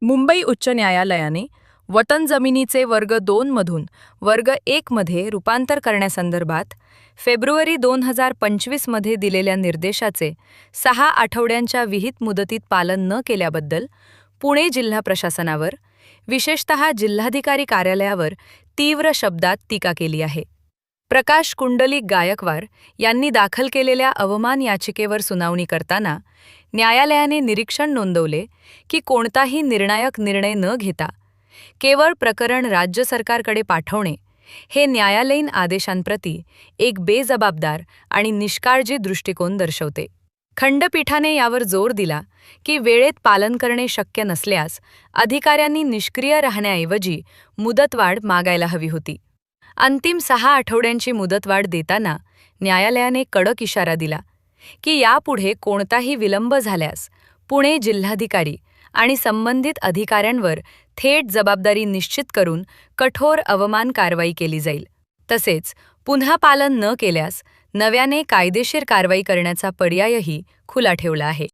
मुंबई उच्च न्यायालयाने वतन जमिनीचे वर्ग 2 मधून वर्ग 1 मध्ये रूपांतर करण्यासंदर्भात फेब्रुवारी 2025 मध्ये दिलेल्या निर्देशाचे 6 आठवड्यांच्या विहित मुदतीत पालन न केल्याबद्दल पुणे जिल्हा प्रशासनावर, विशेषतः जिल्हाधिकारी कार्यालयावर तीव्र शब्दात टीका केली आहे. प्रकाश कुंडलिक गायकवाड यांनी दाखल केलेल्या अवमान याचिकेवर सुनावणी करताना न्यायालयाने निरीक्षण नोंदवले की कोणताही निर्णायक निर्णय न घेता केवळ प्रकरण राज्य सरकारकडे पाठवणे हे न्यायालयीन आदेशांप्रती एक बेजबाबदार आणि निष्काळजी दृष्टिकोन दर्शवते. खंडपीठाने यावर जोर दिला की वेळेत पालन करणे शक्य नसल्यास अधिकाऱ्यांनी निष्क्रिय राहण्याऐवजी मुदतवाढ मागायला हवी होती. अंतिम 6 आठवड्यांची मुदतवाढ देताना न्यायालयाने कडक इशारा दिला की यापुढे कोणताही विलंब झाल्यास पुणे जिल्हाधिकारी आणि संबंधित अधिकाऱ्यांवर थेट जबाबदारी निश्चित करून कठोर अवमान कारवाई केली जाईल. तसेच पुन्हा पालन न केल्यास नव्याने कायदेशीर कारवाई करण्याचा पर्यायही खुला ठेवला आहे.